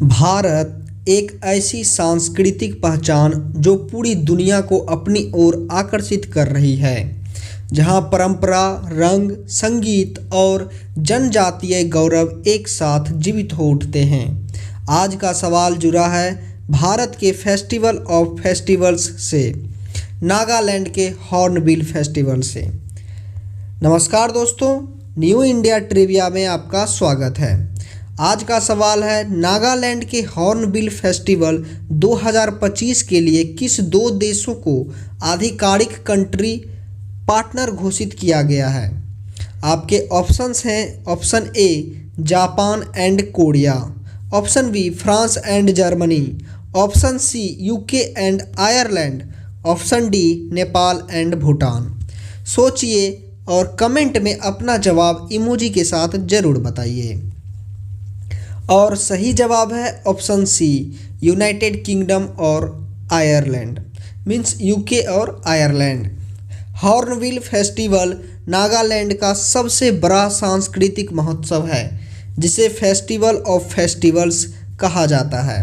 भारत एक ऐसी सांस्कृतिक पहचान जो पूरी दुनिया को अपनी ओर आकर्षित कर रही है, जहां परंपरा, रंग, संगीत और जनजातीय गौरव एक साथ जीवित हो उठते हैं। आज का सवाल जुड़ा है भारत के फेस्टिवल ऑफ फेस्टिवल्स से, नागालैंड के हॉर्नबिल फेस्टिवल से। नमस्कार दोस्तों, न्यू इंडिया ट्रिविया में आपका स्वागत है। आज का सवाल है, नागालैंड के हॉर्नबिल फेस्टिवल 2025 के लिए किस दो देशों को आधिकारिक कंट्री पार्टनर घोषित किया गया है? आपके ऑप्शंस हैं, option A Japan and Korea, option B France and Germany, option C UK and Ireland, option D Nepal and Bhutan. सोचिए और कमेंट में अपना जवाब इमोजी के साथ जरूर बताइए। और सही जवाब है ऑप्शन सी यूनाइटेड किंगडम और आयरलैंड, मीन्स यूके और आयरलैंड। हॉर्नबिल फेस्टिवल नागालैंड का सबसे बड़ा सांस्कृतिक महोत्सव है, जिसे फेस्टिवल ऑफ फेस्टिवल्स कहा जाता है।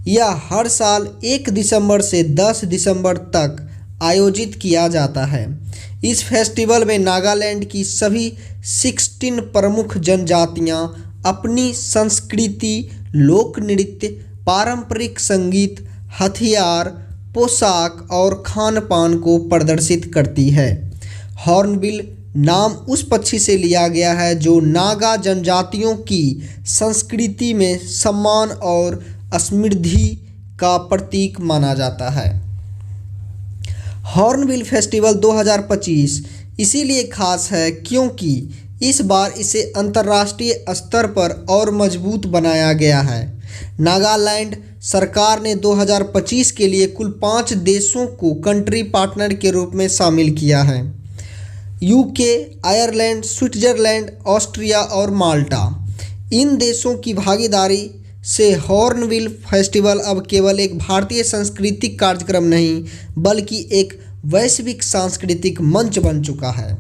यह हर साल 1 दिसंबर से 10 दिसंबर तक आयोजित किया जाता है। इस फेस्टिवल में नागालैंड की सभी 16 प्रमुख जनजातियां अपनी संस्कृति, लोक नृत्य, पारंपरिक संगीत, हथियार, पोशाक और खान पान को प्रदर्शित करती है। हॉर्नबिल नाम उस पक्षी से लिया गया है जो नागा जनजातियों की संस्कृति में सम्मान और समृद्धि का प्रतीक माना जाता है। हॉर्नबिल फेस्टिवल 2025 इसीलिए खास है क्योंकि इस बार इसे अंतर्राष्ट्रीय स्तर पर और मजबूत बनाया गया है। नागालैंड सरकार ने 2025 के लिए कुल 5 देशों को कंट्री पार्टनर के रूप में शामिल किया है: यूके, आयरलैंड, स्विट्जरलैंड, ऑस्ट्रिया और माल्टा। इन देशों की भागीदारी से हॉर्नबिल फेस्टिवल अब केवल एक भारतीय सांस्कृतिक कार्यक्रम नहीं, बल्कि एक वैश्विक सांस्कृतिक मंच बन चुका है।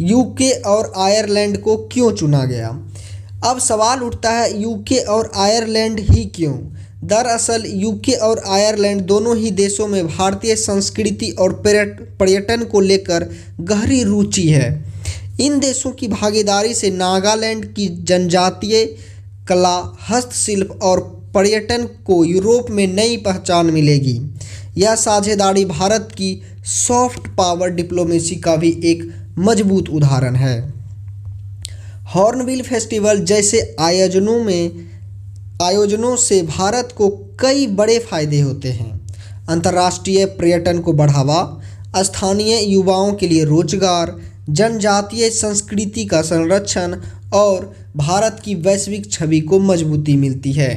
यूके और आयरलैंड को क्यों चुना गया? अब सवाल उठता है, यूके और आयरलैंड ही क्यों? दरअसल यूके और आयरलैंड दोनों ही देशों में भारतीय संस्कृति और पर्यटन को लेकर गहरी रुचि है। इन देशों की भागीदारी से नागालैंड की जनजातीय कला, हस्तशिल्प और पर्यटन को यूरोप में नई पहचान मिलेगी। यह साझेदारी भारत की सॉफ्ट पावर डिप्लोमेसी का भी एक मजबूत उदाहरण है। हॉर्नबिल फेस्टिवल जैसे आयोजनों से भारत को कई बड़े फायदे होते हैं। अंतर्राष्ट्रीय पर्यटन को बढ़ावा, स्थानीय युवाओं के लिए रोजगार, जनजातीय संस्कृति का संरक्षण और भारत की वैश्विक छवि को मजबूती मिलती है।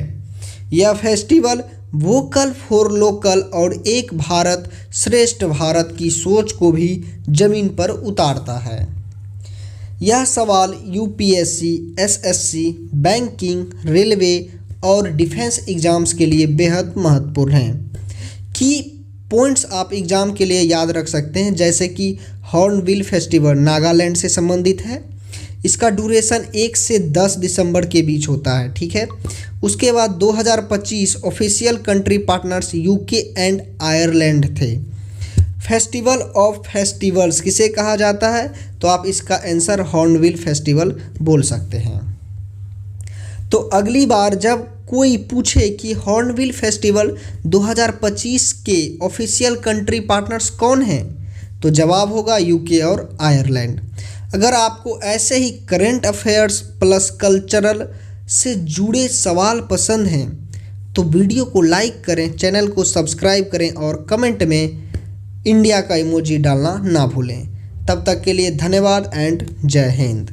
यह फेस्टिवल वोकल फॉर लोकल और एक भारत श्रेष्ठ भारत की सोच को भी जमीन पर उतारता है। यह सवाल यूपीएससी, एसएससी, बैंकिंग, रेलवे और डिफेंस एग्जाम्स के लिए बेहद महत्वपूर्ण हैं। की पॉइंट्स आप एग्ज़ाम के लिए याद रख सकते हैं, जैसे कि हॉर्नबिल फेस्टिवल नागालैंड से संबंधित है। इसका ड्यूरेशन 1 से 10 दिसंबर के बीच होता है, ठीक है। उसके बाद 2025 official country partners UK and Ireland थे। फेस्टिवल ऑफ फेस्टिवल्स किसे कहा जाता है? तो आप इसका आंसर हॉर्नबिल फेस्टिवल बोल सकते हैं। तो अगली बार जब कोई पूछे कि हॉर्नबिल फेस्टिवल 2025 के ऑफिशियल कंट्री पार्टनर्स कौन हैं, तो जवाब होगा यूके और आयरलैंड। अगर आपको ऐसे ही करंट अफेयर्स प्लस कल्चरल से जुड़े सवाल पसंद हैं तो वीडियो को लाइक करें, चैनल को सब्सक्राइब करें और कमेंट में इंडिया का इमोजी डालना ना भूलें। तब तक के लिए धन्यवाद एंड जय हिंद।